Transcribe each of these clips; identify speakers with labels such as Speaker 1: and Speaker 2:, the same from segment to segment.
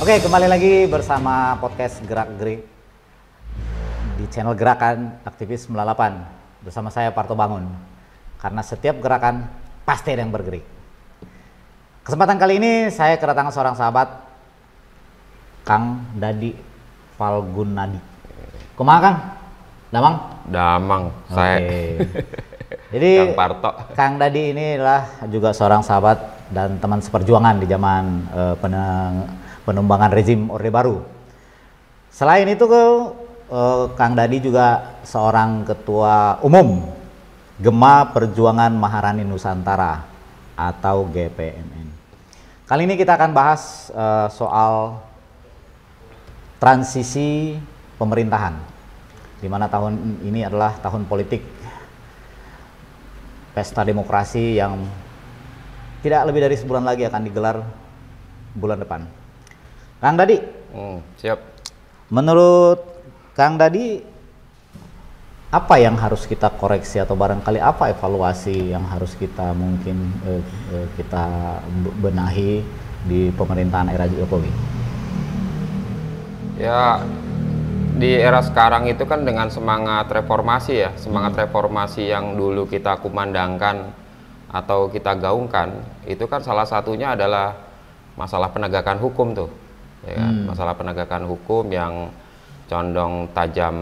Speaker 1: Oke, kembali lagi bersama podcast Gerak-Gerik di channel Gerakan Aktivis 98 bersama saya Parto Bangun. Karena setiap gerakan pasti ada yang bergerik. Kesempatan kali ini saya kedatangan seorang sahabat, Kang Dadi Falgunadi. Kumaha Kang? Damang?
Speaker 2: Damang, saya.
Speaker 1: Jadi
Speaker 2: Kang Parto.
Speaker 1: Kang Dadi inilah juga seorang sahabat dan teman seperjuangan di zaman penumbangan rezim Orde Baru. Selain itu, Kang Dadi juga seorang ketua umum Gema Perjuangan Maharani Nusantara atau GPMN. Kali ini kita akan bahas soal transisi pemerintahan, di mana tahun ini adalah tahun politik, pesta demokrasi yang tidak lebih dari sebulan lagi akan digelar bulan depan. Kang Dadi,
Speaker 2: Siap.
Speaker 1: menurut Kang Dadi, apa yang harus kita koreksi atau barangkali apa evaluasi yang harus kita mungkin kita benahi di pemerintahan era Jokowi?
Speaker 2: Ya, di era sekarang itu kan dengan semangat reformasi ya, semangat reformasi yang dulu kita kumandangkan atau kita gaungkan, itu kan salah satunya adalah masalah penegakan hukum tuh, ya kan? Masalah penegakan hukum yang condong tajam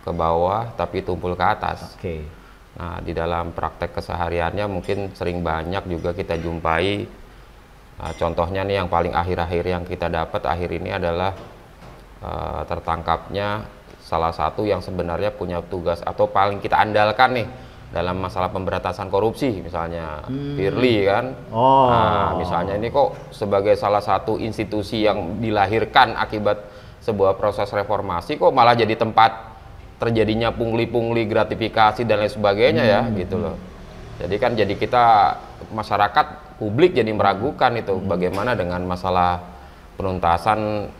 Speaker 2: ke bawah tapi tumpul ke atas.
Speaker 1: Oke.
Speaker 2: Nah, di dalam praktek kesehariannya mungkin sering banyak juga kita jumpai. Contohnya nih yang paling akhir-akhir yang kita dapat akhir ini adalah tertangkapnya salah satu yang sebenarnya punya tugas atau paling kita andalkan nih dalam masalah pemberantasan korupsi, misalnya Firly kan. Nah, misalnya ini kok sebagai salah satu institusi yang dilahirkan akibat sebuah proses reformasi kok malah jadi tempat terjadinya pungli-pungli gratifikasi dan lain sebagainya ya gitu loh. Jadi kita masyarakat publik jadi meragukan itu bagaimana dengan masalah penuntasan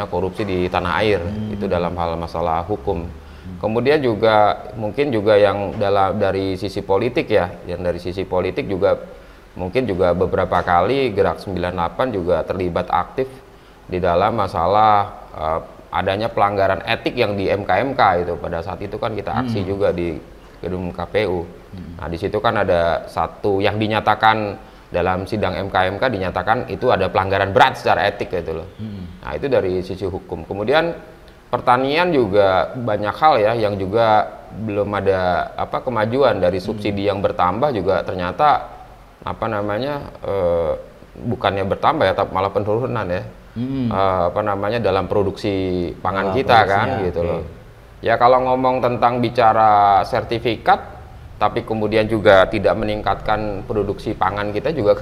Speaker 2: korupsi di tanah air itu dalam hal masalah hukum. Kemudian juga mungkin juga yang dari sisi politik ya, yang dari sisi politik juga mungkin juga beberapa kali Gerak 98 juga terlibat aktif di dalam masalah adanya pelanggaran etik yang di MK itu. Pada saat itu kan kita aksi juga di gedung KPU. Nah, di situ kan ada satu yang dinyatakan dalam sidang MK dinyatakan itu ada pelanggaran berat secara etik gitu loh. Nah, itu dari sisi hukum. Kemudian pertanian juga banyak hal ya yang juga belum ada kemajuan dari subsidi yang bertambah juga ternyata bukannya bertambah ya tapi malah penurunan ya. Dalam produksi pangan kita kan gitu loh. Ya kalau ngomong tentang bicara sertifikat tapi kemudian juga tidak meningkatkan produksi pangan kita juga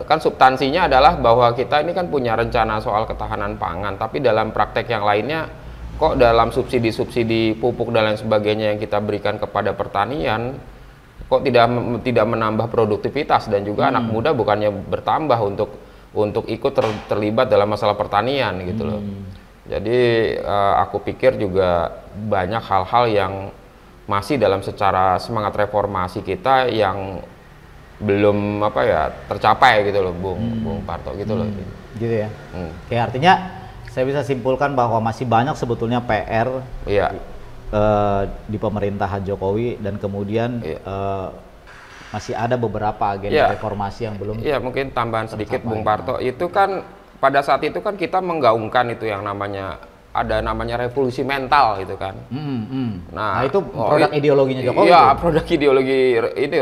Speaker 2: kan substansinya adalah bahwa kita ini kan punya rencana soal ketahanan pangan, tapi dalam praktek yang lainnya kok dalam subsidi pupuk dan lain sebagainya yang kita berikan kepada pertanian kok tidak menambah produktivitas dan juga anak muda bukannya bertambah untuk ikut terlibat dalam masalah pertanian gitu loh. Jadi aku pikir juga banyak hal-hal yang masih dalam secara semangat reformasi kita yang belum tercapai gitu loh, Bung Parto gitu loh.
Speaker 1: Gitu ya. Oke, artinya saya bisa simpulkan bahwa masih banyak sebetulnya PR di pemerintahan Jokowi dan kemudian masih ada beberapa agenda reformasi yang belum.
Speaker 2: Iya, mungkin tambahan sedikit Bung Parto, itu kan pada saat itu kan kita menggaungkan itu yang namanya revolusi mental gitu kan.
Speaker 1: Nah, itu produk ideologinya Jokowi.
Speaker 2: Iya, produk ideologi ini.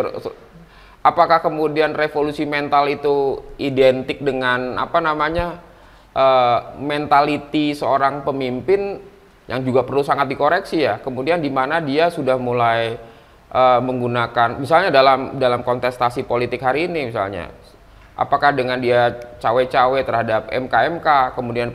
Speaker 2: Apakah kemudian revolusi mental itu identik dengan mentality seorang pemimpin yang juga perlu sangat dikoreksi ya. Kemudian di mana dia sudah mulai menggunakan misalnya dalam kontestasi politik hari ini misalnya. Apakah dengan dia cawe-cawe terhadap MK, kemudian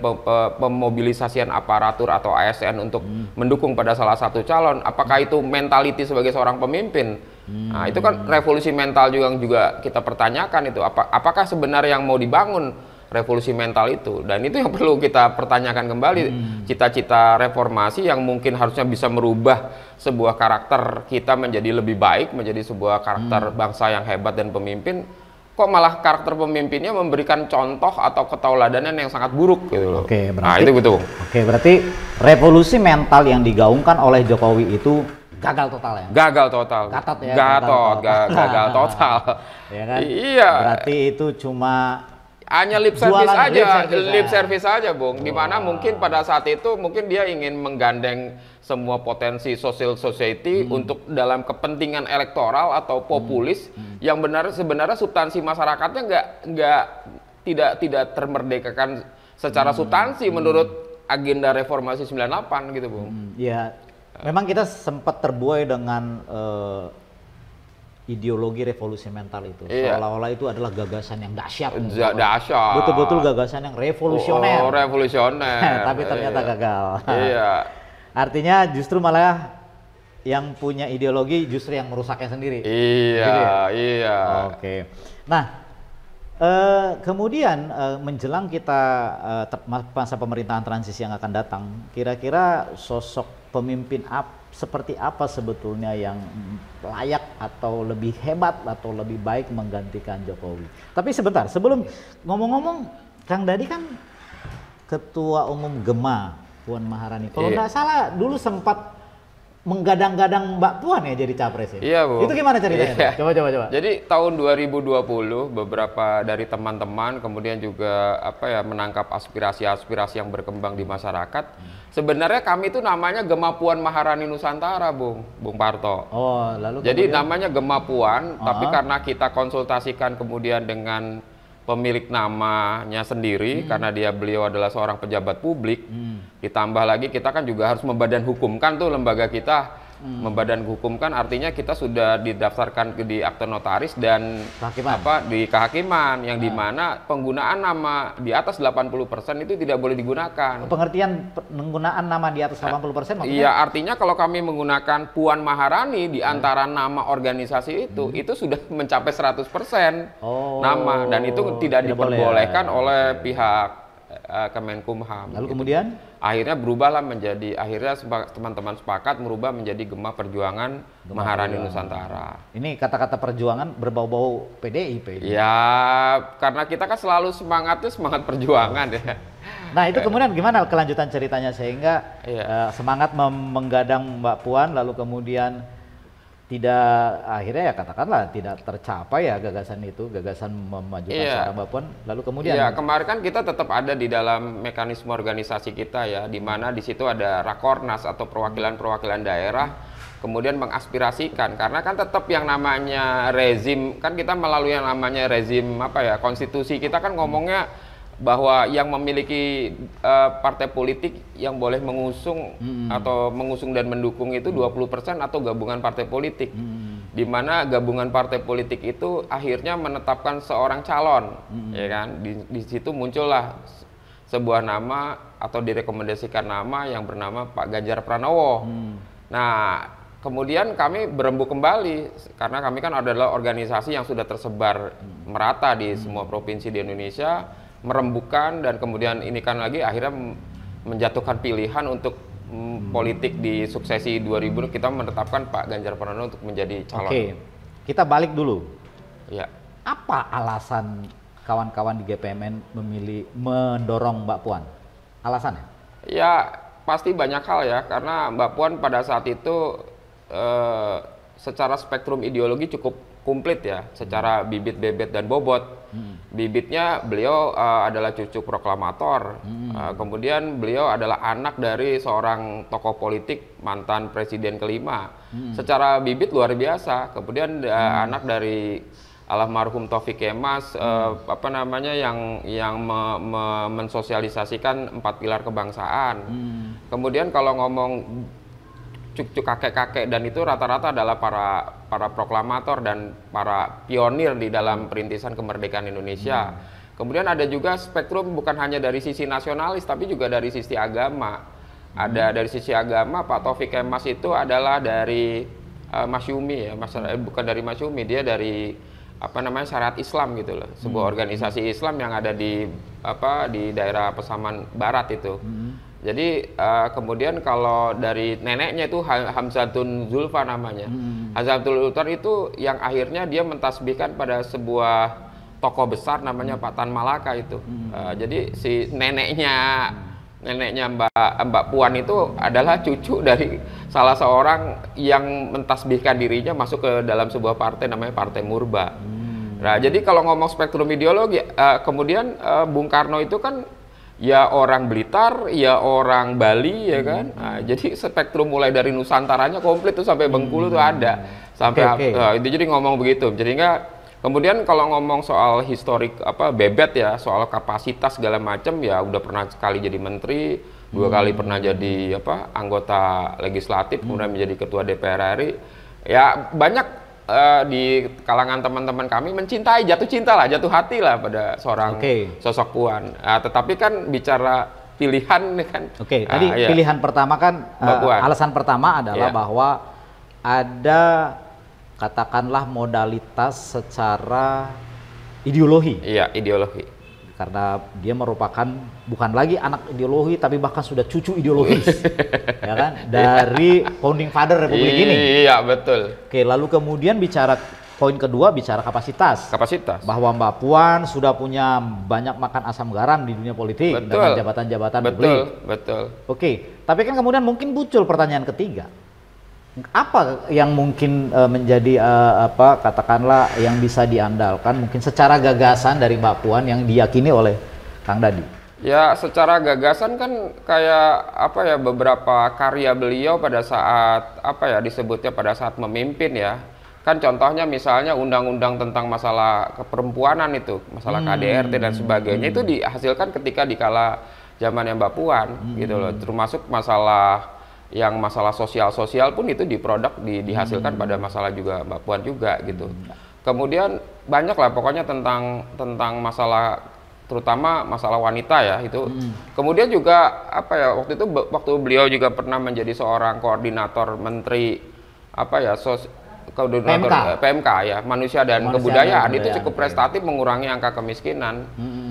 Speaker 2: pemobilisasian aparatur atau ASN untuk mendukung pada salah satu calon, apakah itu mentality sebagai seorang pemimpin? Nah, itu kan revolusi mental juga kita pertanyakan itu. Apakah sebenarnya yang mau dibangun revolusi mental itu? Dan itu yang perlu kita pertanyakan kembali. Cita-cita reformasi yang mungkin harusnya bisa merubah sebuah karakter kita menjadi lebih baik, menjadi sebuah karakter bangsa yang hebat dan pemimpin. kok malah karakter pemimpinnya memberikan contoh atau ketauladanan yang sangat buruk gitu loh.
Speaker 1: Oke,
Speaker 2: nah
Speaker 1: berarti
Speaker 2: itu gitu.
Speaker 1: Oke, berarti revolusi mental yang digaungkan oleh Jokowi itu gagal total ya?
Speaker 2: Gagal total.
Speaker 1: Gatot ya?
Speaker 2: Gagal total.
Speaker 1: Ya kan?
Speaker 2: Iya.
Speaker 1: Berarti itu cuma
Speaker 2: hanya lip service
Speaker 1: jualan,
Speaker 2: aja, lip
Speaker 1: ya.
Speaker 2: service aja, Bung. Dimana mungkin pada saat itu mungkin dia ingin menggandeng semua potensi social society untuk dalam kepentingan elektoral atau populis yang sebenarnya substansi masyarakatnya tidak termerdekakan secara substansi menurut agenda reformasi 98 gitu, Bung.
Speaker 1: Ya, memang kita sempat terbuai dengan ideologi revolusi mental itu.
Speaker 2: Iya.
Speaker 1: Seolah-olah itu adalah gagasan yang dahsyat.
Speaker 2: Dahsyat.
Speaker 1: Betul-betul gagasan yang revolusioner.
Speaker 2: Oh, revolusioner.
Speaker 1: Tapi ternyata gagal.
Speaker 2: Iya.
Speaker 1: Artinya justru malah yang punya ideologi justru yang merusaknya sendiri.
Speaker 2: Iya,
Speaker 1: gitu ya?
Speaker 2: iya.
Speaker 1: Oke. Nah, kemudian menjelang kita masa pemerintahan transisi yang akan datang, kira-kira sosok pemimpin seperti apa sebetulnya yang layak atau lebih hebat atau lebih baik menggantikan Jokowi? Tapi sebentar, sebelum ngomong-ngomong, Kang Dadi kan Ketua Umum Gema Puan Maharani. Kalau nggak salah dulu sempat menggadang-gadang Mbak Puan ya jadi capres ya?
Speaker 2: Iya, Bu.
Speaker 1: Itu gimana ceritanya?
Speaker 2: Iya.
Speaker 1: Coba.
Speaker 2: Jadi tahun 2020 beberapa dari teman-teman kemudian juga menangkap aspirasi-aspirasi yang berkembang di masyarakat. Sebenarnya kami itu namanya Gema Puan Maharani Nusantara, Bung Parto.
Speaker 1: Oh, lalu
Speaker 2: jadi namanya Gema Puan, tapi karena kita konsultasikan kemudian dengan pemilik namanya sendiri karena beliau adalah seorang pejabat publik. Ditambah lagi kita kan juga harus membadan hukumkan tuh lembaga kita. Membadan hukumkan artinya kita sudah didaftarkan di akte notaris dan di kehakiman yang dimana penggunaan nama di atas 80% itu tidak boleh digunakan.
Speaker 1: Pengertian penggunaan nama di atas 80% maksudnya?
Speaker 2: Iya, artinya kalau kami menggunakan Puan Maharani di antara nama organisasi itu sudah mencapai 100% nama dan itu tidak diperbolehkan oleh pihak Kemenkumham.
Speaker 1: Lalu kemudian
Speaker 2: akhirnya berubahlah akhirnya teman-teman sepakat merubah menjadi Gema Perjuangan Maharani Nusantara.
Speaker 1: Ini kata-kata perjuangan berbau-bau PDIP.
Speaker 2: Ya, karena kita kan selalu semangatnya semangat perjuangan ya.
Speaker 1: Nah itu kemudian gimana kelanjutan ceritanya sehingga semangat menggadang Mbak Puan lalu kemudian akhirnya ya katakanlah tidak tercapai ya gagasan memajukan seorang Mbak Puan lalu kemudian
Speaker 2: kemarin kan kita tetap ada di dalam mekanisme organisasi kita ya, di mana di situ ada rakornas atau perwakilan-perwakilan daerah kemudian mengaspirasikan karena kan tetap yang namanya rezim kan kita melalui yang namanya rezim konstitusi kita kan ngomongnya bahwa yang memiliki partai politik yang boleh mengusung atau mengusung dan mendukung itu 20% atau gabungan partai politik. Di mana gabungan partai politik itu akhirnya menetapkan seorang calon, ya kan? Di situ muncullah sebuah nama atau direkomendasikan nama yang bernama Pak Ganjar Pranowo. Nah, kemudian kami berembuk kembali karena kami kan adalah organisasi yang sudah tersebar merata di semua provinsi di Indonesia. Merembukan dan kemudian ini kan lagi akhirnya menjatuhkan pilihan untuk politik di suksesi 2000 kita menetapkan Pak Ganjar Pranowo untuk menjadi calon.
Speaker 1: Oke, kita balik dulu.
Speaker 2: Ya.
Speaker 1: Apa alasan kawan-kawan di GPMN mendorong Mbak Puan? Alasannya?
Speaker 2: Ya pasti banyak hal ya karena Mbak Puan pada saat itu secara spektrum ideologi cukup komplit ya, secara bibit, bebet, dan bobot. Bibitnya beliau adalah cucu proklamator, kemudian beliau adalah anak dari seorang tokoh politik mantan presiden kelima. Secara bibit luar biasa, kemudian anak dari almarhum Taufik Kemas, yang mensosialisasikan 4 pilar kebangsaan. Kemudian kalau ngomong cucu kakek-kakek dan itu rata-rata adalah para proklamator dan para pionir di dalam perintisan kemerdekaan Indonesia. Kemudian ada juga spektrum bukan hanya dari sisi nasionalis tapi juga dari sisi agama. Ada dari sisi agama Pak Taufik Kemas itu adalah dari Masyumi ya, bukan dari Masyumi, dia dari syariat Islam gitu loh. Sebuah organisasi Islam yang ada di daerah Pasaman Barat itu. Jadi kemudian kalau dari neneknya itu Hamzatun Zulfa namanya. Hamzatun Zulfa itu yang akhirnya dia mentasbihkan pada sebuah tokoh besar namanya Pak Tan Malaka itu. Jadi si neneknya Mbak Puan itu adalah cucu dari salah seorang yang mentasbihkan dirinya masuk ke dalam sebuah partai namanya Partai Murba. Nah, jadi kalau ngomong spektrum ideologi, kemudian Bung Karno itu kan ya orang Blitar, ya orang Bali, ya kan. Nah, jadi spektrum mulai dari Nusantaranya komplit tuh sampai Bengkulu tuh ada. Sampai itu jadi ngomong begitu. Jadi kemudian kalau ngomong soal historik bebet ya, soal kapasitas segala macam ya udah pernah sekali jadi menteri, 2 kali pernah jadi anggota legislatif, kemudian menjadi ketua DPR RI. Ya banyak di kalangan teman-teman kami mencintai, jatuh hati lah pada seorang sosok Puan. Tetapi kan bicara pilihan kan.
Speaker 1: Tadi pilihan pertama kan alasan pertama adalah bahwa ada katakanlah modalitas secara ideologi. Iya, ideologi. Karena dia merupakan bukan lagi anak ideologi tapi bahkan sudah cucu ideologis. Ya kan? Dari founding father Republik ini. Iya, betul. Lalu kemudian poin kedua bicara kapasitas. Bahwa Mbak Puan sudah punya banyak makan asam garam di dunia politik dengan jabatan-jabatan publik. Betul. Tapi kan kemudian mungkin muncul pertanyaan ketiga. Apa yang mungkin menjadi katakanlah yang bisa diandalkan mungkin secara gagasan dari Mbak Puan yang diyakini oleh Kang Dadi?
Speaker 2: Ya, secara gagasan kan kayak beberapa karya beliau pada saat disebutnya pada saat memimpin ya. Kan contohnya misalnya undang-undang tentang masalah keperempuanan itu, masalah KDRT dan sebagainya itu dihasilkan ketika dikala zamannya Mbak Puan gitu loh. Termasuk masalah sosial pun itu dihasilkan pada masalah juga Mbak Puan juga gitu. Kemudian banyak lah pokoknya tentang masalah, terutama masalah wanita ya itu. Kemudian juga waktu beliau juga pernah menjadi seorang koordinator menteri koordinator PMK ya, manusia dan kebudayaan itu cukup prestatif mengurangi angka kemiskinan.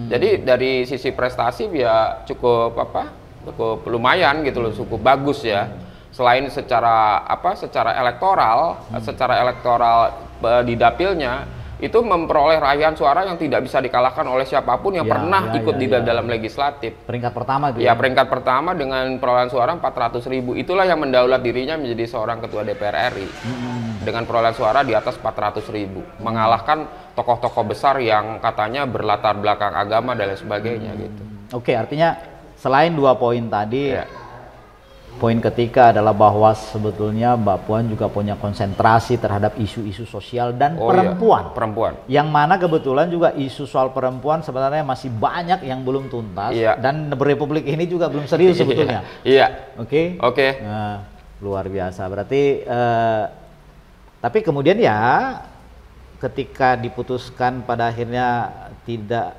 Speaker 2: Jadi dari sisi prestasi ya cukup lumayan gitu loh, cukup bagus ya. Selain secara elektoral, di dapilnya itu memperoleh raihan suara yang tidak bisa dikalahkan oleh siapapun yang pernah ikut di dalam legislatif.
Speaker 1: Peringkat pertama itu
Speaker 2: ya? Peringkat pertama dengan perolehan suara 400.000. Itulah yang mendaulat dirinya menjadi seorang ketua DPR RI. Dengan perolehan suara di atas 400.000. Mengalahkan tokoh-tokoh besar yang katanya berlatar belakang agama dan lain sebagainya gitu.
Speaker 1: Artinya selain 2 poin tadi, poin ketiga adalah bahwa sebetulnya Mbak Puan juga punya konsentrasi terhadap isu-isu sosial dan perempuan. Yang mana kebetulan juga isu soal perempuan sebenarnya masih banyak yang belum tuntas dan Republik ini juga belum serius sebetulnya. Oke. Nah, luar biasa. Berarti tapi kemudian ya ketika diputuskan pada akhirnya tidak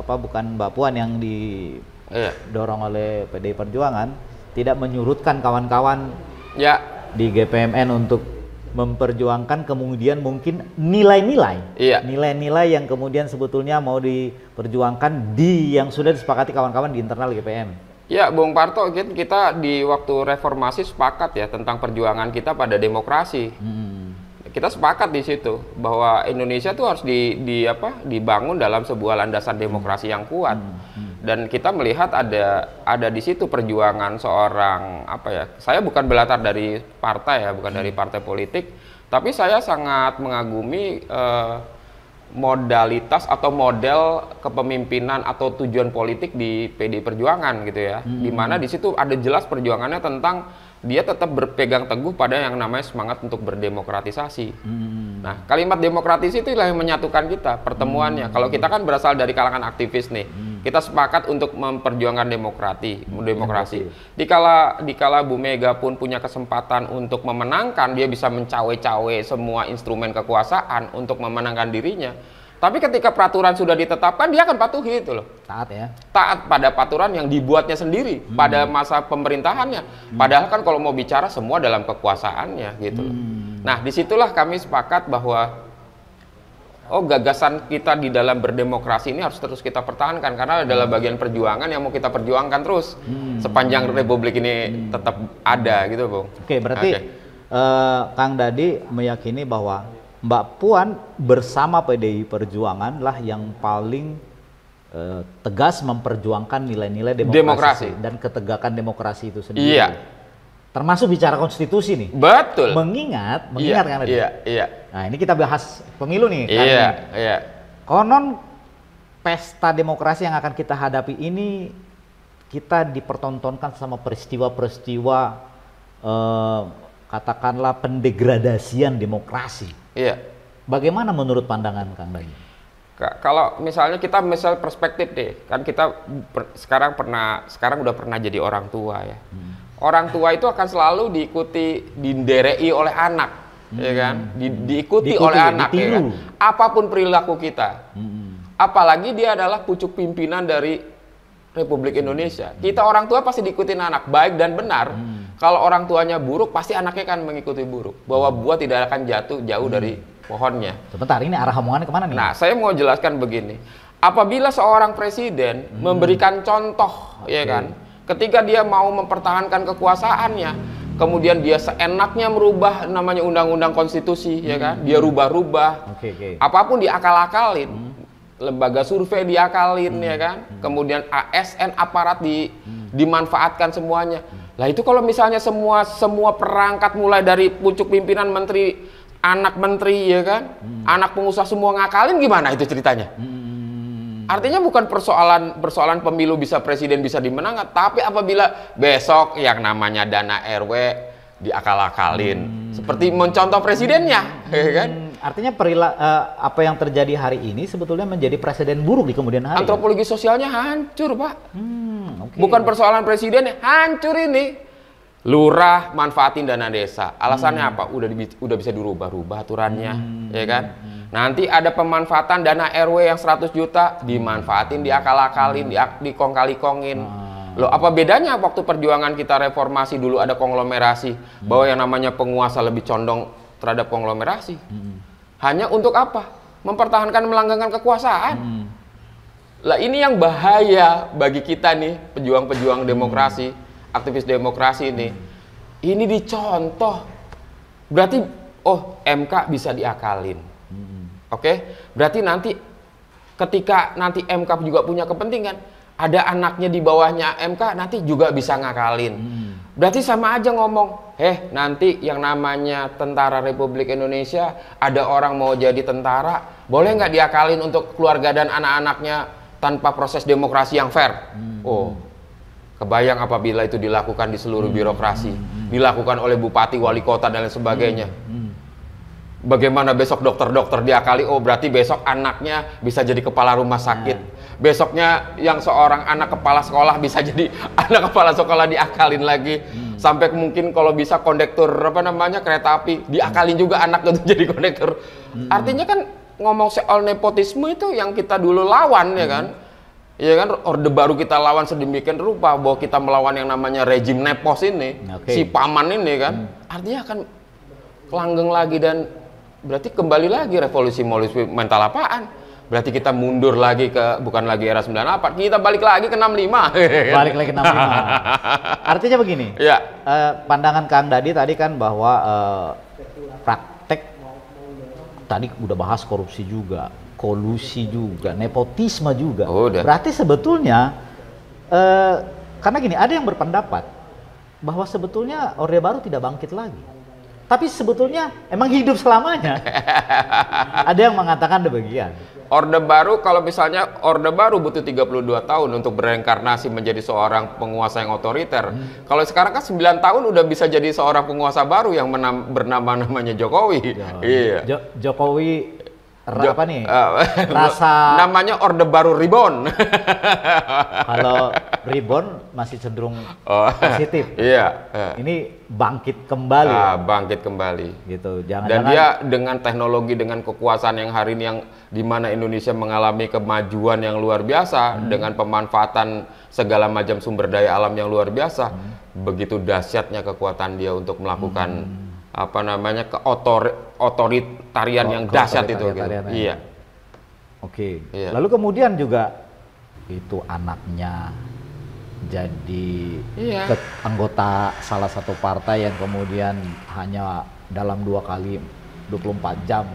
Speaker 1: bukan Mbak Puan yang didorong oleh PDI Perjuangan, tidak menyurutkan kawan-kawan di GPMN untuk memperjuangkan kemudian mungkin nilai-nilai yang kemudian sebetulnya mau diperjuangkan yang sudah disepakati kawan-kawan di internal GPM.
Speaker 2: Ya, Bung Parto, kita di waktu reformasi sepakat ya tentang perjuangan kita pada demokrasi. Kita sepakat di situ bahwa Indonesia tuh harus dibangun dalam sebuah landasan demokrasi yang kuat. Dan kita melihat ada di situ perjuangan seorang saya bukan berlatar dari partai ya, bukan dari partai politik, tapi saya sangat mengagumi modalitas atau model kepemimpinan atau tujuan politik di PDI Perjuangan gitu ya. Di mana di situ ada jelas perjuangannya tentang dia tetap berpegang teguh pada yang namanya semangat untuk berdemokratisasi. Nah, kalimat demokratis itulah yang menyatukan kita, pertemuannya. Kalau kita kan berasal dari kalangan aktivis nih, kita sepakat untuk memperjuangkan demokrasi. Dikala Bu Mega pun punya kesempatan untuk memenangkan, dia bisa mencawe-cawe semua instrumen kekuasaan untuk memenangkan dirinya. Tapi ketika peraturan sudah ditetapkan, dia akan patuhi itu loh.
Speaker 1: Taat ya?
Speaker 2: Taat pada peraturan yang dibuatnya sendiri pada masa pemerintahannya. Padahal kan kalau mau bicara semua dalam kekuasaannya gitu loh. Nah, disitulah kami sepakat bahwa gagasan kita di dalam berdemokrasi ini harus terus kita pertahankan. Karena adalah bagian perjuangan yang mau kita perjuangkan terus. Sepanjang Republik ini tetap ada gitu, Bung.
Speaker 1: Berarti Kang Dadi meyakini bahwa Mbak Puan bersama PDI Perjuangan lah yang paling tegas memperjuangkan nilai-nilai demokrasi dan ketegakan demokrasi itu sendiri.
Speaker 2: Iya.
Speaker 1: Termasuk bicara konstitusi nih.
Speaker 2: Betul.
Speaker 1: Mengingat kan tadi.
Speaker 2: Iya.
Speaker 1: Nah, ini kita bahas pemilu nih.
Speaker 2: Iya.
Speaker 1: Konon pesta demokrasi yang akan kita hadapi ini kita dipertontonkan sama peristiwa-peristiwa katakanlah pendegradasian demokrasi.
Speaker 2: Iya.
Speaker 1: Bagaimana menurut pandangan Kang Dadi?
Speaker 2: Kalau misalnya kita perspektif deh, kan kita sekarang udah pernah jadi orang tua ya. Orang tua itu akan selalu dinderei oleh anak, ya kan? Diikuti oleh anak, ya kan? Apapun perilaku kita. Apalagi dia adalah pucuk pimpinan dari Republik Indonesia. Kita orang tua pasti diikuti anak, baik dan benar. Kalau orang tuanya buruk, pasti anaknya kan mengikuti buruk. Bahwa buah tidak akan jatuh jauh dari pohonnya.
Speaker 1: Sebentar, ini arah omongannya kemana nih?
Speaker 2: Nah, saya mau jelaskan begini. Apabila seorang presiden memberikan contoh, ya kan, ketika dia mau mempertahankan kekuasaannya, kemudian dia seenaknya merubah namanya undang-undang konstitusi, ya kan, dia rubah-rubah, apapun diakal-akalin, lembaga survei diakalin, ya kan, kemudian ASN aparat dimanfaatkan semuanya. Lah itu kalau misalnya semua perangkat mulai dari pucuk pimpinan menteri, anak menteri, ya kan, anak pengusaha semua ngakalin, gimana itu ceritanya? Artinya bukan persoalan pemilu bisa presiden bisa dimenangkan, tapi apabila besok yang namanya dana RW diakal-akalin, seperti mencontoh presidennya, ya kan?
Speaker 1: Artinya apa yang terjadi hari ini sebetulnya menjadi presiden buruk di kemudian hari.
Speaker 2: Antropologi sosialnya hancur, Pak. Bukan persoalan presiden, hancur ini. Lurah manfaatin dana desa. Alasannya apa? Udah bisa dirubah-rubah aturannya, ya kan? Nanti ada pemanfaatan dana RW yang 100 juta dimanfaatin, diakal-akalin, dikong-kali-kongin. Loh, apa bedanya waktu perjuangan kita reformasi dulu ada konglomerasi, bahwa yang namanya penguasa lebih condong terhadap konglomerasi. Hanya untuk apa? Mempertahankan melanggengkan kekuasaan. Lah ini yang bahaya bagi kita nih, pejuang-pejuang demokrasi, aktivis demokrasi ini dicontoh. Berarti MK bisa diakalin. Oke? Berarti nanti ketika nanti MK juga punya kepentingan, ada anaknya di bawahnya MK nanti juga bisa ngakalin. Berarti sama aja ngomong, nanti yang namanya tentara Republik Indonesia, ada orang mau jadi tentara, boleh nggak diakalin untuk keluarga dan anak-anaknya tanpa proses demokrasi yang fair? Kebayang apabila itu dilakukan di seluruh birokrasi, dilakukan oleh bupati, wali kota, dan lain sebagainya. Bagaimana besok dokter-dokter diakali, berarti besok anaknya bisa jadi kepala rumah sakit. Besoknya yang seorang anak kepala sekolah bisa jadi anak kepala sekolah diakalin lagi. Sampai mungkin kalau bisa kondektur kereta api, diakalin juga anak untuk jadi kondektur. Artinya kan ngomong soal nepotisme itu yang kita dulu lawan, ya kan? Ya kan, Orde Baru kita lawan sedemikian rupa bahwa kita melawan yang namanya rejim nepos ini, si paman ini kan, artinya akan langgeng lagi dan berarti kembali lagi revolusi mental apaan? Berarti kita mundur lagi ke bukan lagi era 98, kita balik lagi ke 65.
Speaker 1: Balik lagi ke 65. Artinya begini.
Speaker 2: Ya.
Speaker 1: Pandangan Kang Dadi tadi kan bahwa praktek tadi udah bahas korupsi juga, kolusi juga, nepotisme juga. Berarti sebetulnya karena gini, ada yang berpendapat bahwa sebetulnya Orde Baru tidak bangkit lagi. Tapi sebetulnya emang hidup selamanya. Ada yang mengatakan demikian.
Speaker 2: Orde Baru, kalau misalnya Orde Baru butuh 32 tahun untuk bereinkarnasi menjadi seorang penguasa yang otoriter. Kalau sekarang kan 9 tahun udah bisa jadi seorang penguasa baru yang bernama namanya Jokowi.
Speaker 1: Jokowi apa nih? Rasa
Speaker 2: namanya Orde Baru Reborn.
Speaker 1: Kalau Reborn masih cenderung positif.
Speaker 2: Iya.
Speaker 1: Ini bangkit kembali.
Speaker 2: Bangkit kembali.
Speaker 1: Gitu.
Speaker 2: Dan dia dengan teknologi, dengan kekuasaan yang hari ini yang di mana Indonesia mengalami kemajuan yang luar biasa dengan pemanfaatan segala macam sumber daya alam yang luar biasa. Begitu dahsyatnya kekuatan dia untuk melakukan otoritarian yang dahsyat itu gitu. Iya.
Speaker 1: Oke. Iya. Lalu kemudian juga itu anaknya jadi anggota salah satu partai yang kemudian hanya dalam 2 kali 24 jam.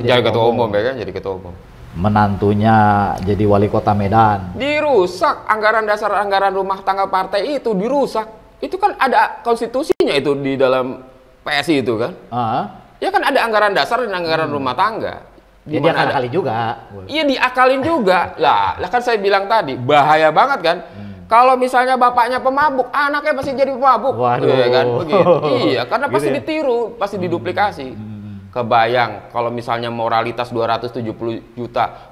Speaker 2: Jadi ketua umum ya kan, jadi ketua umum.
Speaker 1: Menantunya jadi wali kota Medan.
Speaker 2: Dirusak anggaran dasar, anggaran rumah tangga partai itu dirusak. Itu kan ada konstitusinya itu di dalam PSI itu kan. Ya kan ada anggaran dasar dan anggaran rumah tangga.
Speaker 1: Jadi diakali juga.
Speaker 2: Iya diakalin juga. Lah kan saya bilang tadi bahaya banget kan. Kalau misalnya bapaknya pemabuk, anaknya pasti jadi pemabuk.
Speaker 1: Waduh.
Speaker 2: Iya kan begitu. Iya, karena
Speaker 1: Gitu
Speaker 2: pasti
Speaker 1: ya?
Speaker 2: ditiru, pasti diduplikasi. Kebayang kalau misalnya moralitas 270 juta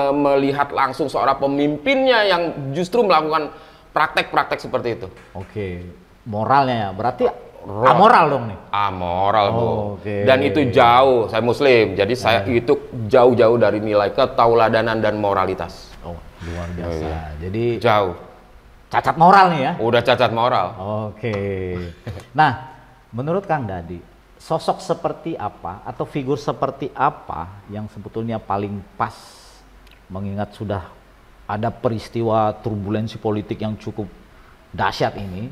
Speaker 2: melihat langsung seorang pemimpinnya yang justru melakukan praktek-praktek seperti itu.
Speaker 1: Oke. Moralnya ya. Berarti amoral dong nih.
Speaker 2: Amoral, Bu.
Speaker 1: Oke.
Speaker 2: Dan itu jauh, saya muslim. Jadi saya itu jauh-jauh dari nilai ketauladanan dan moralitas.
Speaker 1: Oh, luar biasa.
Speaker 2: Iya.
Speaker 1: Jadi
Speaker 2: Jauh.
Speaker 1: cacat moral nih ya.
Speaker 2: Udah cacat moral.
Speaker 1: Oke. Nah, menurut Kang Dadi, sosok seperti apa atau figur seperti apa yang sebetulnya paling pas mengingat sudah ada peristiwa turbulensi politik yang cukup dahsyat ini?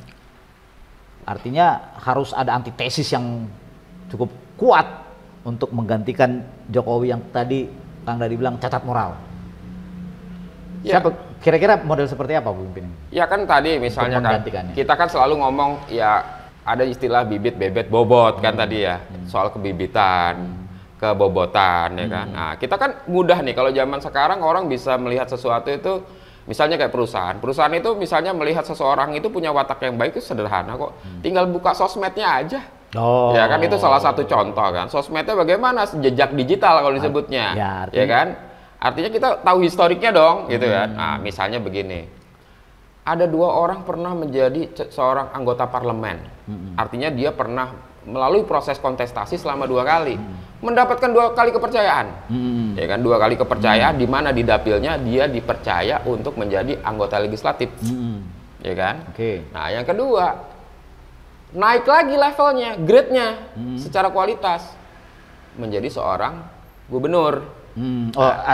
Speaker 1: Artinya harus ada antitesis yang cukup kuat untuk menggantikan Jokowi yang tadi Kang Dadi bilang cacat moral.
Speaker 2: Ya.
Speaker 1: Siapa kira-kira model seperti apa pemimpin?
Speaker 2: Ya kan tadi misalnya kan
Speaker 1: menggantikannya.
Speaker 2: kita kan selalu ngomong ya ada istilah bibit bebet bobot kan tadi ya, soal kebibitan, kebobotan ya kan. Nah, kita kan mudah nih kalau zaman sekarang orang bisa melihat sesuatu itu misalnya kayak perusahaan. Perusahaan itu misalnya melihat seseorang itu punya watak yang baik itu sederhana kok. Tinggal buka sosmednya aja.
Speaker 1: Oh.
Speaker 2: Ya kan itu salah satu contoh kan. Sosmednya bagaimana? Jejak digital kalau disebutnya.
Speaker 1: Ya,
Speaker 2: Ya kan? Artinya kita tahu historiknya dong gitu kan. Nah, misalnya begini. Ada 2 orang pernah menjadi seorang anggota parlemen. Artinya dia pernah melalui proses kontestasi selama 2 kali. Mendapatkan 2 kali kepercayaan. Ya kan 2 kali kepercayaan di mana di dapilnya dia dipercaya untuk menjadi anggota legislatif. Ya kan?
Speaker 1: Oke.
Speaker 2: Nah, yang kedua naik lagi levelnya, grade-nya secara kualitas menjadi seorang gubernur.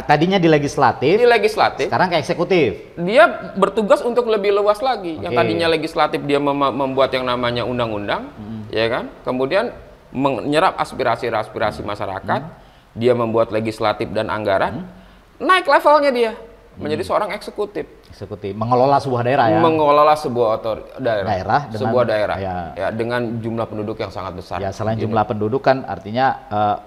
Speaker 1: Tadinya di legislatif,
Speaker 2: Di legislatif,
Speaker 1: sekarang ke eksekutif.
Speaker 2: dia bertugas untuk lebih luas lagi. Yang
Speaker 1: Oke.
Speaker 2: tadinya legislatif dia membuat yang namanya undang-undang, ya kan? Kemudian menyerap aspirasi-aspirasi masyarakat, dia membuat legislatif dan anggaran, naik levelnya dia menjadi seorang eksekutif.
Speaker 1: Eksekutif, mengelola sebuah daerah ya.
Speaker 2: Mengelola sebuah daerah
Speaker 1: dengan,
Speaker 2: sebuah daerah
Speaker 1: ya.
Speaker 2: dengan jumlah penduduk yang sangat besar.
Speaker 1: Ya selain jumlah penduduk kan artinya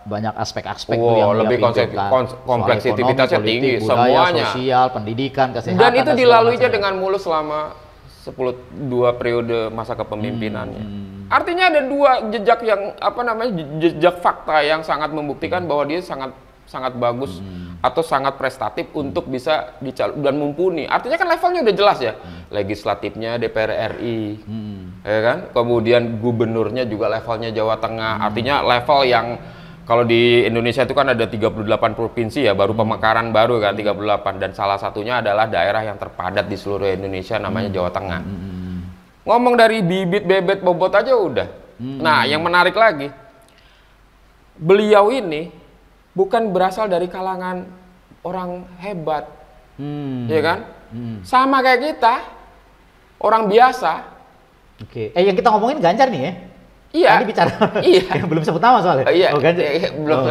Speaker 1: banyak aspek-aspek tuh yang
Speaker 2: lebih
Speaker 1: dia pikirkan.
Speaker 2: kompleksitasnya
Speaker 1: Soal ekonomi,
Speaker 2: tinggi,
Speaker 1: politik, budaya,
Speaker 2: semuanya.
Speaker 1: sosial, pendidikan, kesehatan.
Speaker 2: Dan itu
Speaker 1: segala
Speaker 2: dilalui aja
Speaker 1: macam.
Speaker 2: dengan mulus selama 2 periode masa kepemimpinannya. Artinya ada 2 jejak yang jejak fakta yang sangat membuktikan bahwa dia sangat bagus atau sangat prestatif untuk bisa dan mumpuni. Artinya kan levelnya udah jelas ya. Legislatifnya DPR RI, ya kan? Kemudian gubernurnya juga levelnya Jawa Tengah. Artinya level yang kalau di Indonesia itu kan ada 38 provinsi ya, baru pemekaran baru kan 38 dan salah satunya adalah daerah yang terpadat di seluruh Indonesia namanya Jawa Tengah. Ngomong dari bibit bebet bobot aja udah. Nah, yang menarik lagi, beliau ini bukan berasal dari kalangan orang hebat, ya kan? Sama kayak kita, orang biasa.
Speaker 1: Oke. Yang kita ngomongin Ganjar nih ya?
Speaker 2: Iya.
Speaker 1: Tadi bicara.
Speaker 2: Iya.
Speaker 1: Belum sebut nama soalnya.
Speaker 2: Iya.
Speaker 1: Oh, Ganjar.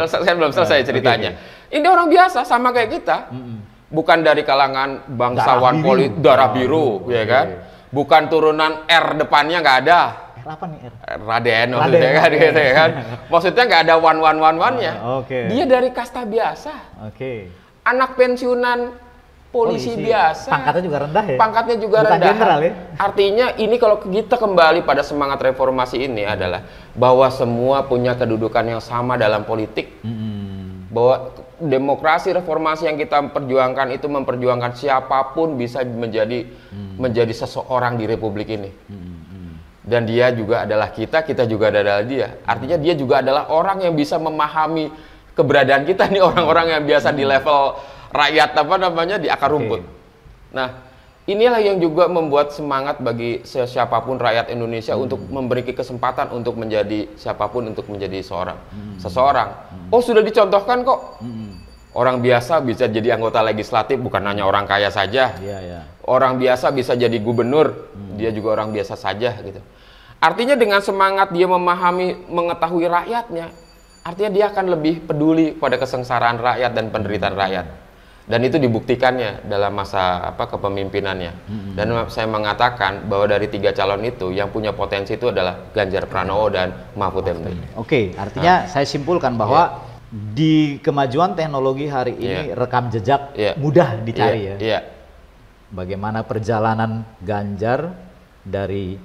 Speaker 2: Saya belum selesai ceritanya. Ini orang biasa, sama kayak kita. Bukan dari kalangan bangsawan politik darah biru, ya kan? Bukan turunan R depannya nggak ada.
Speaker 1: Apa nih?
Speaker 2: Raden maksudnya kan, gitu ya kan. Maksudnya nggak ada one-nya.
Speaker 1: Oke.
Speaker 2: Dia dari kasta biasa.
Speaker 1: Oke.
Speaker 2: Anak pensiunan polisi biasa.
Speaker 1: Pangkatnya juga rendah ya?
Speaker 2: Pangkatnya juga
Speaker 1: Bukan
Speaker 2: rendah.
Speaker 1: jenderal ya?
Speaker 2: Artinya ini kalau kita kembali pada semangat reformasi ini adalah bahwa semua punya kedudukan yang sama dalam politik. Bahwa demokrasi reformasi yang kita perjuangkan itu memperjuangkan siapapun bisa menjadi seseorang di republik ini. Dan dia juga adalah kita juga adalah dia. Artinya dia juga adalah orang yang bisa memahami keberadaan kita nih, orang-orang yang biasa di level rakyat di akar rumput. Nah, inilah yang juga membuat semangat bagi siapapun rakyat Indonesia untuk memberi kesempatan untuk menjadi siapapun untuk menjadi seseorang. Oh, sudah dicontohkan kok. Orang biasa bisa jadi anggota legislatif, bukan hanya orang kaya saja. Orang biasa bisa jadi gubernur, dia juga orang biasa saja gitu. Artinya dengan semangat dia memahami, mengetahui rakyatnya, artinya dia akan lebih peduli pada kesengsaraan rakyat dan penderitaan rakyat. Dan itu dibuktikannya dalam masa kepemimpinannya. Dan saya mengatakan bahwa dari 3 calon itu yang punya potensi itu adalah Ganjar Pranowo dan Mahfud MD.
Speaker 1: Oke, artinya saya simpulkan bahwa di kemajuan teknologi hari ini rekam jejak mudah dicari ya. Bagaimana perjalanan Ganjar dari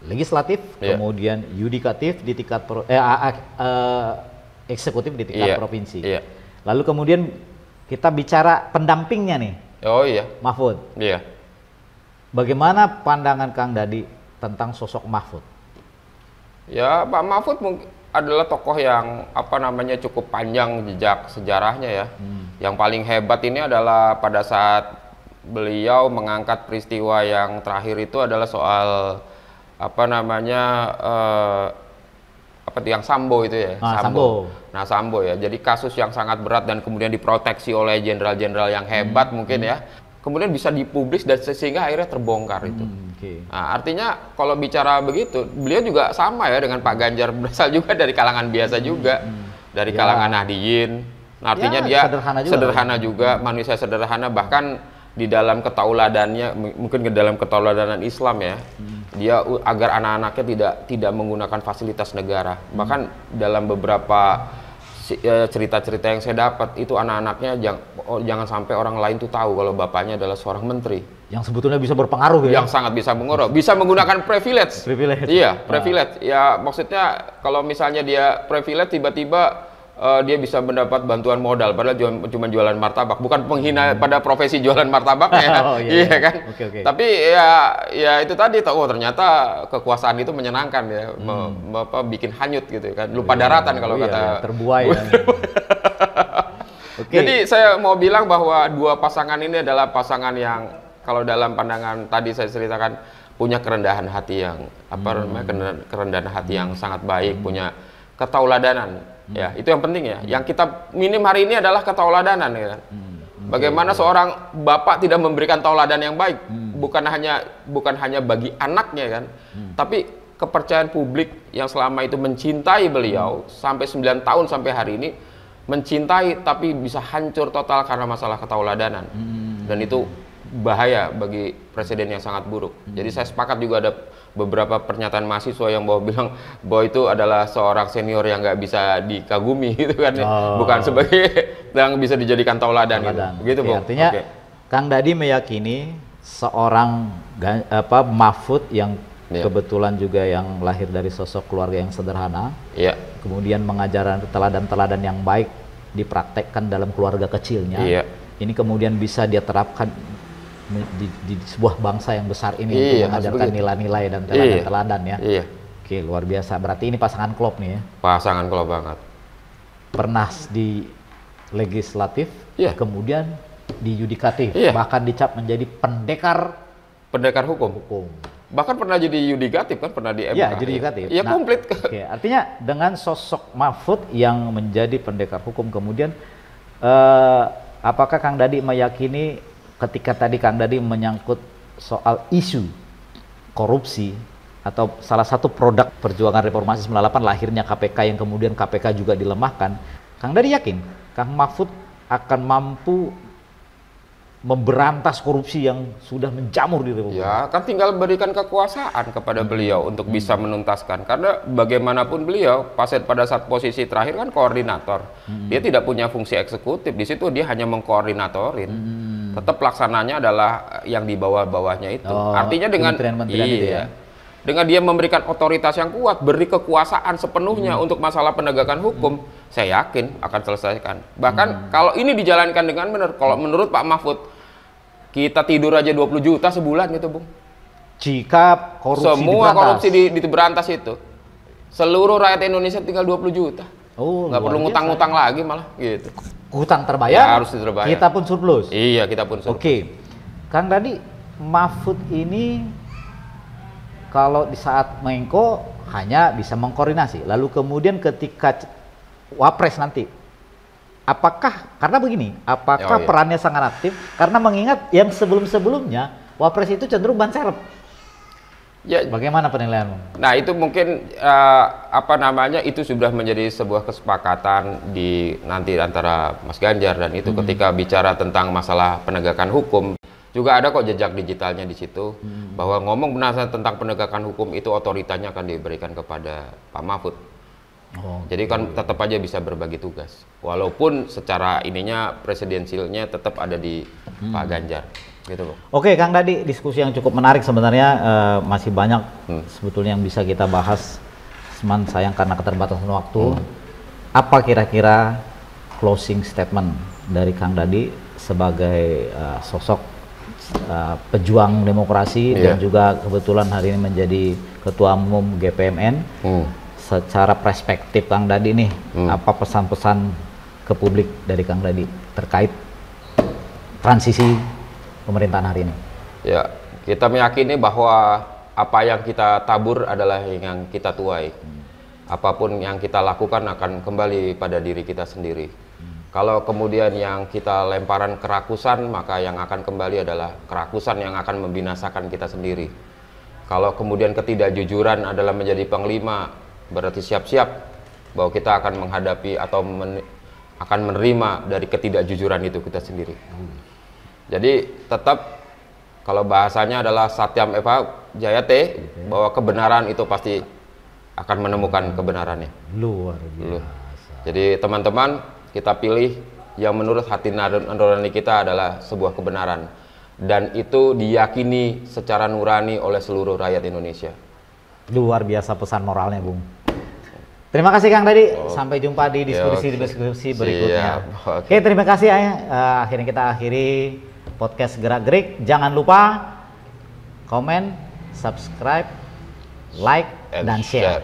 Speaker 1: legislatif, kemudian yudikatif di tingkat eksekutif di tingkat provinsi. Lalu kemudian kita bicara pendampingnya nih.
Speaker 2: Oh iya.
Speaker 1: Mahfud.
Speaker 2: Iya.
Speaker 1: Bagaimana pandangan Kang Dadi tentang sosok Mahfud?
Speaker 2: Ya, Pak Mahfud adalah tokoh yang cukup panjang jejak sejarahnya ya. Yang paling hebat ini adalah pada saat beliau mengangkat peristiwa yang terakhir itu adalah soal yang Sambo itu ya. Sambo. Nah, Sambo ya. Jadi kasus yang sangat berat dan kemudian diproteksi oleh jenderal-jenderal yang hebat mungkin ya. Kemudian bisa dipublis dan sehingga akhirnya terbongkar itu. Nah, artinya kalau bicara begitu, beliau juga sama ya dengan Pak Ganjar, berasal juga dari kalangan biasa juga. Dari kalangan Nahdiyin. Nah, artinya dia sederhana juga, manusia sederhana, bahkan di dalam ketauladannya, mungkin ke dalam ketauladanan Islam ya, dia agar anak-anaknya tidak menggunakan fasilitas negara. Bahkan dalam beberapa cerita-cerita yang saya dapat itu anak-anaknya jangan sampai orang lain tuh tahu kalau bapaknya adalah seorang menteri.
Speaker 1: Yang sebetulnya bisa berpengaruh ya?
Speaker 2: Yang sangat bisa mengaruh, bisa menggunakan privilege. Iya, privilege. Ya maksudnya kalau misalnya dia privilege tiba-tiba dia bisa mendapat bantuan modal padahal cuma jualan martabak, bukan penghina pada profesi jualan martabak ya. Iya kan. Tapi ya itu tadi ternyata kekuasaan itu menyenangkan ya, bikin hanyut gitu kan, lupa daratan kalau kata
Speaker 1: terbuai ya.
Speaker 2: Jadi saya mau bilang bahwa dua pasangan ini adalah pasangan yang kalau dalam pandangan tadi saya ceritakan punya kerendahan hati yang kerendahan hati yang sangat baik, punya ketauladanan. Ya, itu yang penting ya. Yang kita minim hari ini adalah ketauladanan ya kan. Bagaimana seorang bapak tidak memberikan tauladan yang baik, bukan hanya bagi anaknya kan, tapi kepercayaan publik yang selama itu mencintai beliau sampai 9 tahun sampai hari ini mencintai tapi bisa hancur total karena masalah ketauladanan. Dan itu bahaya bagi presiden yang sangat buruk. Jadi saya sepakat juga ada beberapa pernyataan mahasiswa yang bilang bahwa itu adalah seorang senior yang nggak bisa dikagumi gitu kan, bukan sebagai yang bisa dijadikan tauladan. Gitu, Bung.
Speaker 1: Artinya Kang Dadi meyakini seorang Mahfud yang kebetulan juga yang lahir dari sosok keluarga yang sederhana, kemudian mengajarkan teladan-teladan yang baik dipraktekkan dalam keluarga kecilnya, ini kemudian bisa dia terapkan di sebuah bangsa yang besar ini untuk mengajarkan nilai-nilai dan teladan-teladan ya. Oke, luar biasa. Berarti ini pasangan klop nih ya.
Speaker 2: Pasangan klop banget.
Speaker 1: Pernah di legislatif, kemudian di yudikatif, bahkan dicap menjadi pendekar hukum.
Speaker 2: Bahkan pernah jadi yudikatif kan, pernah di MK.
Speaker 1: Iya, jadi yudikatif.
Speaker 2: Iya, komplit.
Speaker 1: Oke, artinya dengan sosok Mahfud yang menjadi pendekar hukum kemudian apakah Kang Dadi meyakini ketika tadi Kang Dadi menyangkut soal isu korupsi atau salah satu produk perjuangan reformasi 98 lahirnya KPK yang kemudian KPK juga dilemahkan, Kang Dadi yakin Kang Mahfud akan mampu memberantas korupsi yang sudah menjamur di Republik?
Speaker 2: Ya, kan tinggal berikan kekuasaan kepada beliau untuk bisa menuntaskan. Karena bagaimanapun beliau pada saat posisi terakhir kan koordinator. Dia tidak punya fungsi eksekutif. Di situ dia hanya mengkoordinatorin. Tetap pelaksananya adalah yang di bawah-bawahnya itu. Artinya dengan dengan dia memberikan otoritas yang kuat, beri kekuasaan sepenuhnya untuk masalah penegakan hukum, saya yakin akan selesaikan. Bahkan kalau ini dijalankan dengan benar, kalau menurut Pak Mahfud, kita tidur aja 20 juta sebulan gitu, Bung.
Speaker 1: Jika korupsi
Speaker 2: semua
Speaker 1: diberantas.
Speaker 2: Korupsi diberantas itu, seluruh rakyat Indonesia tinggal 20 juta. Nggak perlu ngutang-ngutang lagi malah gitu.
Speaker 1: Hutang terbayar,
Speaker 2: ya, harus terbayar.
Speaker 1: Kita pun surplus.
Speaker 2: Iya, kita pun surplus.
Speaker 1: Oke, Kang Dadi, Mahfud ini kalau di saat Menko hanya bisa mengkoordinasi, lalu kemudian ketika Wapres nanti, apakah, karena begini, apakah perannya sangat aktif? Karena mengingat yang sebelum-sebelumnya Wapres itu cenderung ban serep.
Speaker 2: Ya,
Speaker 1: bagaimana penilaianmu?
Speaker 2: Nah itu mungkin itu sudah menjadi sebuah kesepakatan di nanti antara Mas Ganjar dan itu ketika bicara tentang masalah penegakan hukum juga ada kok jejak digitalnya di situ bahwa ngomong benar tentang penegakan hukum itu otoritasnya akan diberikan kepada Pak Mahfud. Jadi kan tetap aja bisa berbagi tugas walaupun secara ininya presidensialnya tetap ada di Pak Ganjar. Gitu, Bang.
Speaker 1: Oke, Kang Dadi, diskusi yang cukup menarik sebenarnya, masih banyak sebetulnya yang bisa kita bahas, cuman sayang karena keterbatasan waktu. Apa kira-kira closing statement dari Kang Dadi sebagai sosok pejuang demokrasi dan juga kebetulan hari ini menjadi Ketua Umum GPMN? Secara perspektif Kang Dadi nih, apa pesan-pesan ke publik dari Kang Dadi terkait transisi pemerintahan hari ini?
Speaker 2: Ya, kita meyakini bahwa apa yang kita tabur adalah yang kita tuai. Apapun yang kita lakukan akan kembali pada diri kita sendiri. Kalau kemudian yang kita lemparan kerakusan, maka yang akan kembali adalah kerakusan yang akan membinasakan kita sendiri. Kalau kemudian ketidakjujuran adalah menjadi panglima, berarti siap-siap bahwa kita akan menghadapi atau akan menerima dari ketidakjujuran itu kita sendiri. Jadi tetap kalau bahasanya adalah Satyam Eva Jayate, bahwa kebenaran itu pasti akan menemukan kebenarannya.
Speaker 1: Luar biasa.
Speaker 2: Jadi teman-teman, kita pilih yang menurut hati nurani kita adalah sebuah kebenaran dan itu diyakini secara nurani oleh seluruh rakyat Indonesia.
Speaker 1: Luar biasa pesan moralnya, Bung. Terima kasih Kang Dadi. Sampai jumpa di diskusi berikutnya. Oke, terima kasih. Akhirnya kita akhiri podcast Gerak-Gerik. Jangan lupa komen, subscribe, like, dan share.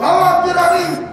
Speaker 3: Lawan Tirani!